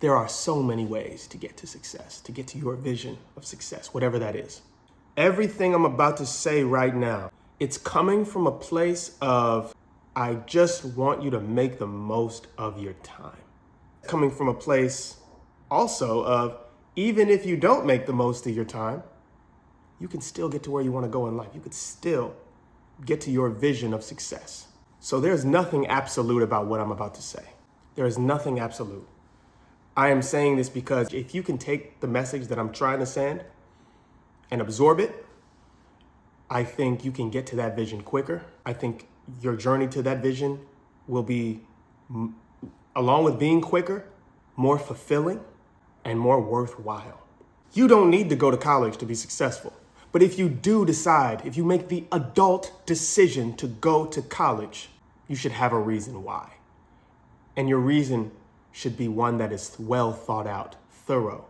There are so many ways to get to success, to get to your vision of success, whatever that is. Everything I'm about to say right now, it's coming from a place of, I just want you to make the most of your time. Coming from a place also of, even if you don't make the most of your time, you can still get to where you want to go in life. You could still get to your vision of success. So there's nothing absolute about what I'm about to say. There is nothing absolute. I am saying this because if you can take the message that I'm trying to send and absorb it, I think you can get to that vision quicker. I think your journey to that vision will be, along with being quicker, more fulfilling and more worthwhile. You don't need to go to college to be successful. But if you do decide, if you make the adult decision to go to college, you should have a reason why. And your reason should be one that is well thought out, thorough,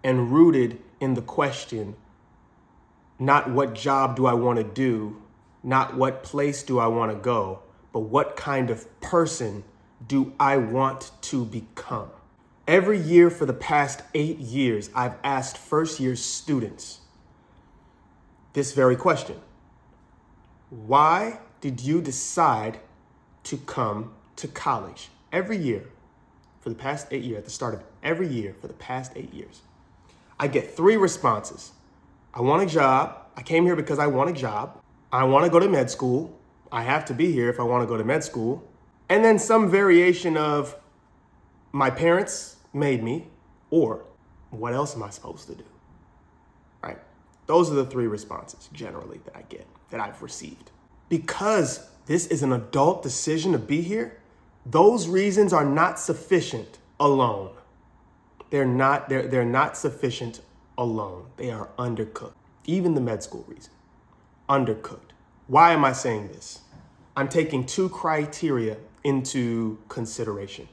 and rooted in the question, not what job do I want to do, not what place do I want to go, but what kind of person do I want to become? Every year for the past 8 years, I've asked first-year students this very question. Why did you decide to come to college? Every year for the past 8 years, at the start of every year for the past 8 years, I get 3 responses. I want a job. I came here because I want a job. I want to go to med school. I have to be here if I want to go to med school. And then some variation of, my parents made me, or what else am I supposed to do? Right? Those are the 3 responses generally that I get, that I've received. Because this is an adult decision to be here, those reasons are not sufficient alone. They're not sufficient alone. They are undercooked. Even the med school reason, undercooked. Why am I saying this? I'm taking 2 criteria into consideration.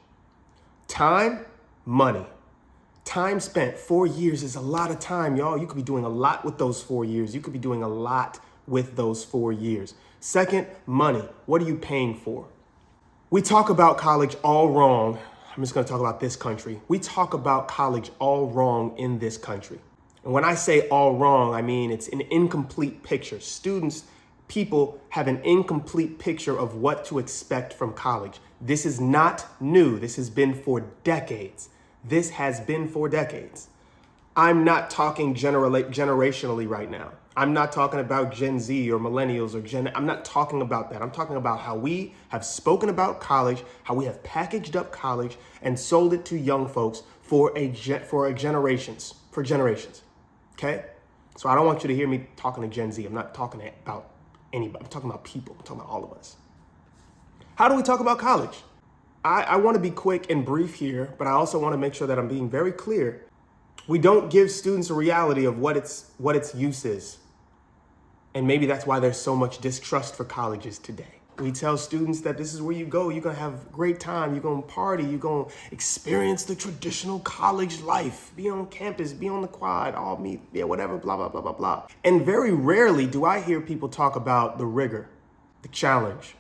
Time, money. Time spent, 4 years is a lot of time, y'all. You could be doing a lot with those 4 years. You could be doing a lot with those 4 years. Second, money. What are you paying for? We talk about college all wrong. I'm just going to talk about this country. We talk about college all wrong in this country. And when I say all wrong, I mean it's an incomplete picture. Students, people have an incomplete picture of what to expect from college. This is not new. This has been for decades. This has been for decades. I'm not talking generationally right now. I'm not talking about Gen Z or millennials or I'm not talking about that. I'm talking about how we have spoken about college, how we have packaged up college and sold it to young folks for generations. Okay? So I don't want you to hear me talking to Gen Z. I'm not talking about anybody. I'm talking about people. I'm talking about all of us. How do we talk about college? I want to be quick and brief here, but I also want to make sure that I'm being very clear. We don't give students a reality of what its use is. And maybe that's why there's so much distrust for colleges today. We tell students that this is where you go. You're going to have a great time. You're going to party. You're going to experience the traditional college life. Be on campus, be on the quad, all meet, yeah, whatever, blah, blah, blah, blah, blah. And very rarely do I hear people talk about the rigor, the challenge,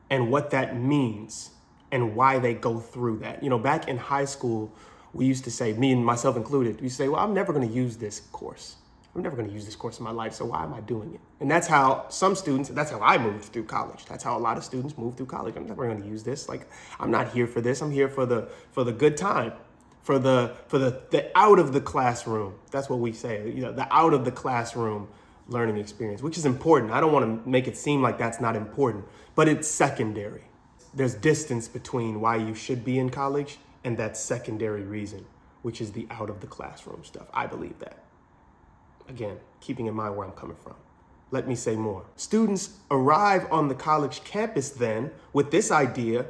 and what that means and why they go through that. You know, back in high school, we used to say, me and myself included, we say, well, I'm never going to use this course. I'm never going to use this course in my life, so why am I doing it? And that's how some students, that's how I moved through college. That's how a lot of students move through college. I'm never going to use this. Like, I'm not here for this. I'm here for the good time, for the out of the classroom. That's what we say, you know, the out of the classroom learning experience, which is important. I don't want to make it seem like that's not important, but it's secondary. There's distance between why you should be in college and that secondary reason, which is the out of the classroom stuff. I believe that. Again, keeping in mind where I'm coming from. Let me say more. Students arrive on the college campus then with this idea,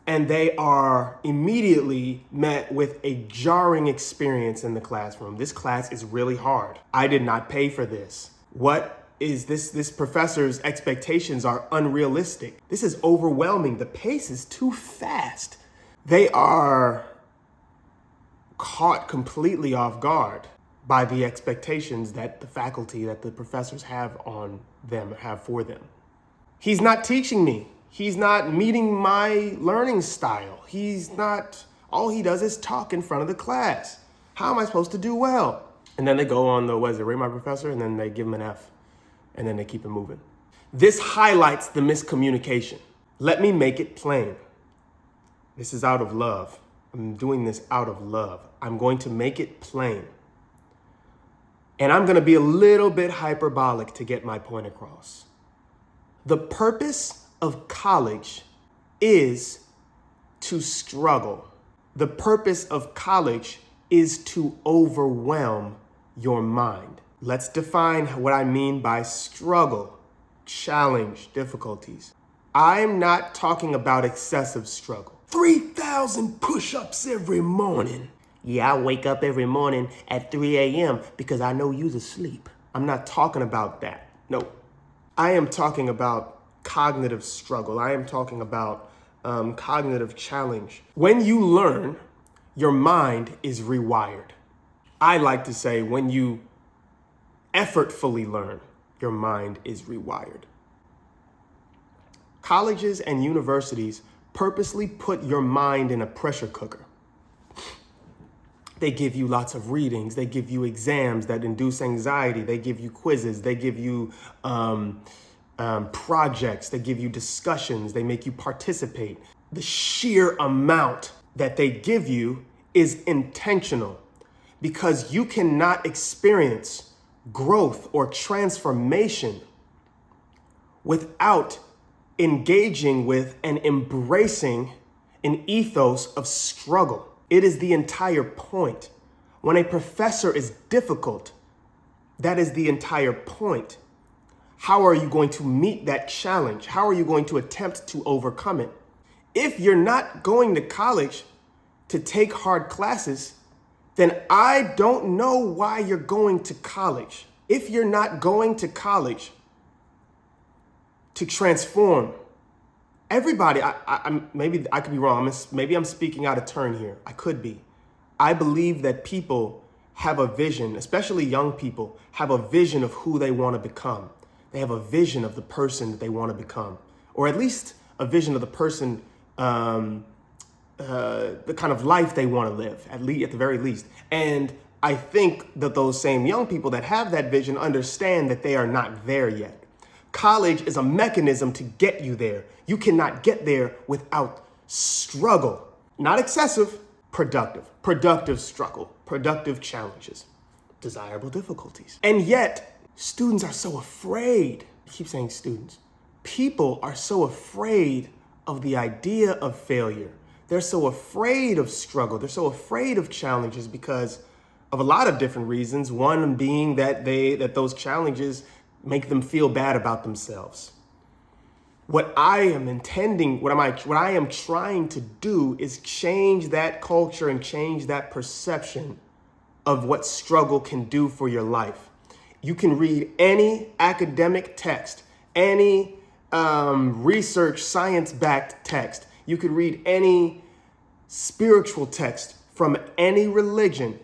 and they are immediately met with a jarring experience in the classroom. This class is really hard. I did not pay for this. What is this? This professor's expectations are unrealistic. This is overwhelming. The pace is too fast. They are caught completely off guard by the expectations that the faculty, that the professors have on them, have for them. He's not teaching me. He's not meeting my learning style. He's not All he does is talk in front of the class. How am I supposed to do well? And then they go on the, rate my professor, and then they give him an F, and then they keep it moving. This highlights the miscommunication. Let me make it plain. This is out of love. I'm doing this out of love. I'm going to make it plain. And I'm going to be a little bit hyperbolic to get my point across. The purpose of college is to struggle. The purpose of college is to overwhelm your mind. Let's define what I mean by struggle, challenge, difficulties. I'm not talking about excessive struggle. 3,000 push-ups every morning. Yeah, I wake up every morning at 3 a.m. because I know you's asleep. I'm not talking about that. No. I am talking about cognitive struggle. I am talking about cognitive challenge. When you learn, your mind is rewired. I like to say when you effortfully learn, your mind is rewired. Colleges and universities purposely put your mind in a pressure cooker. They give you lots of readings. They give you exams that induce anxiety. They give you quizzes. They give you projects. They give you discussions. They make you participate. The sheer amount that they give you is intentional because you cannot experience growth or transformation without engaging with and embracing an ethos of struggle. It is the entire point. When a professor is difficult, that is the entire point. How are you going to meet that challenge? How are you going to attempt to overcome it? If you're not going to college to take hard classes, then I don't know why you're going to college. If you're not going to college to transform, everybody, maybe I could be wrong. Maybe I'm speaking out of turn here. I could be. I believe that people have a vision, especially young people, have a vision of who they want to become. They have a vision of the person that they want to become, or at least a vision of the person, the kind of life they want to live, at the very least. And I think that those same young people that have that vision understand that they are not there yet. College is a mechanism to get you there. You cannot get there without struggle. Not excessive, productive. Productive struggle, productive challenges, desirable difficulties. And yet, students are so afraid. I keep saying students. People are so afraid of the idea of failure. They're so afraid of struggle. They're so afraid of challenges because of a lot of different reasons. One being that those challenges make them feel bad about themselves. What I am trying to do is change that culture and change that perception of what struggle can do for your life. You can read any academic text, any research, science-backed text. You could read any spiritual text from any religion,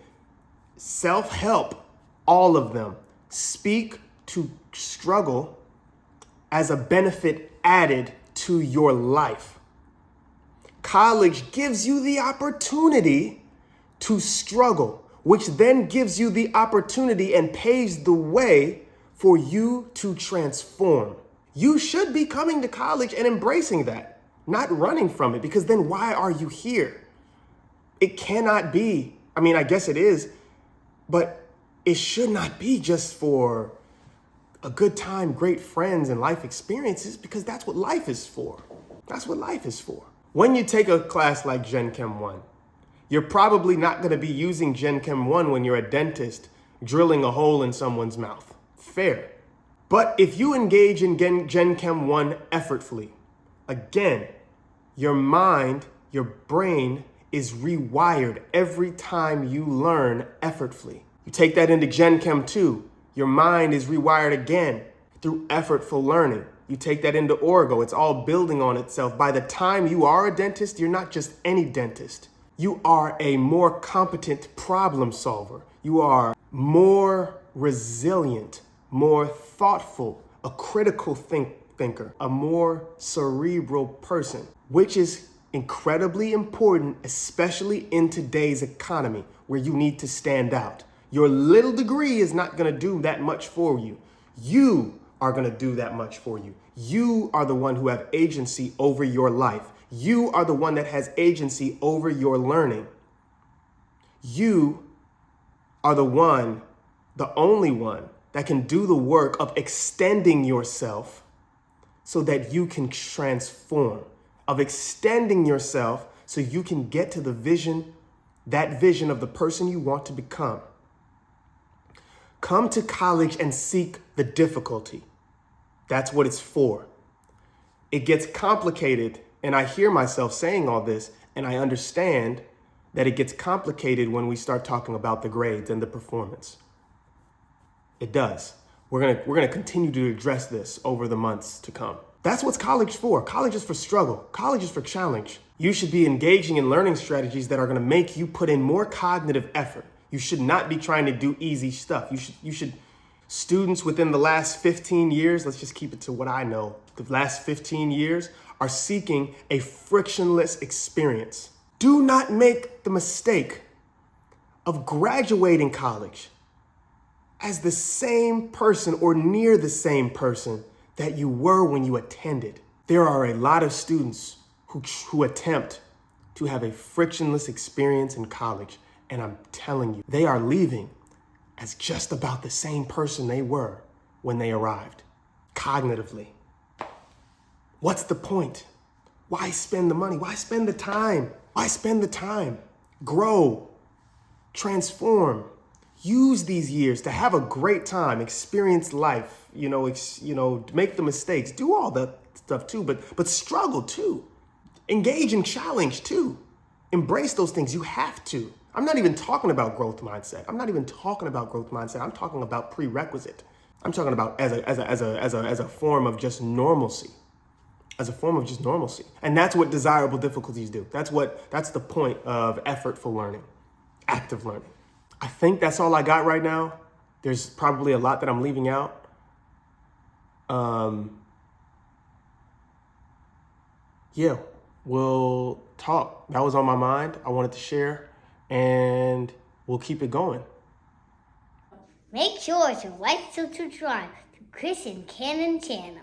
self-help, all of them speak to struggle as a benefit added to your life. College gives you the opportunity to struggle, which then gives you the opportunity and paves the way for you to transform. You should be coming to college and embracing that, not running from it, because then why are you here? It cannot be. I mean, I guess it is, but it should not be just for a good time, great friends, and life experiences, because that's what life is for. That's what life is for. When you take a class like Gen Chem 1, you're probably not going to be using Gen Chem 1 when you're a dentist drilling a hole in someone's mouth. Fair. But if you engage in Gen Chem 1 effortfully, again, your mind, your brain is rewired every time you learn effortfully. You take that into Gen Chem 2, your mind is rewired again through effortful learning. You take that into Orgo, it's all building on itself. By the time you are a dentist, you're not just any dentist. You are a more competent problem solver. You are more resilient, more thoughtful, a critical thinker, a more cerebral person, which is incredibly important, especially in today's economy where you need to stand out. Your little degree is not going to do that much for you. You are going to do that much for you. You are the one who have agency over your life. You are the one that has agency over your learning. You are the only one that can do the work of extending yourself so that you can transform, of extending yourself so you can get to the vision, that vision of the person you want to become. Come to college and seek the difficulty. That's what it's for. It gets complicated, and I hear myself saying all this, and I understand that it gets complicated when we start talking about the grades and the performance. It does. We're gonna continue to address this over the months to come. That's what's college for. College is for struggle. College is for challenge. You should be engaging in learning strategies that are gonna make you put in more cognitive effort. You should not be trying to do easy stuff. Students within the last 15 years, let's just keep it to what I know, the last 15 years are seeking a frictionless experience. Do not make the mistake of graduating college as the same person or near the same person that you were when you attended. There are a lot of students who attempt to have a frictionless experience in college, and I'm telling you, they are leaving as just about the same person they were when they arrived, cognitively. What's the point? Why spend the money? Why spend the time? Why spend the time? Grow, transform. Use these years to have a great time, experience life, make the mistakes, do all that stuff too, but struggle too. Engage in challenge too. Embrace those things. You have to. I'm not even talking about growth mindset. I'm talking about prerequisite. I'm talking about as a form of just normalcy. And that's what desirable difficulties do. That's the point of effortful learning, active learning. I think that's all I got right now. There's probably a lot that I'm leaving out. Yeah, we'll talk. That was on my mind. I wanted to share, and we'll keep it going. Make sure to like and subscribe to Chris and Canon channel.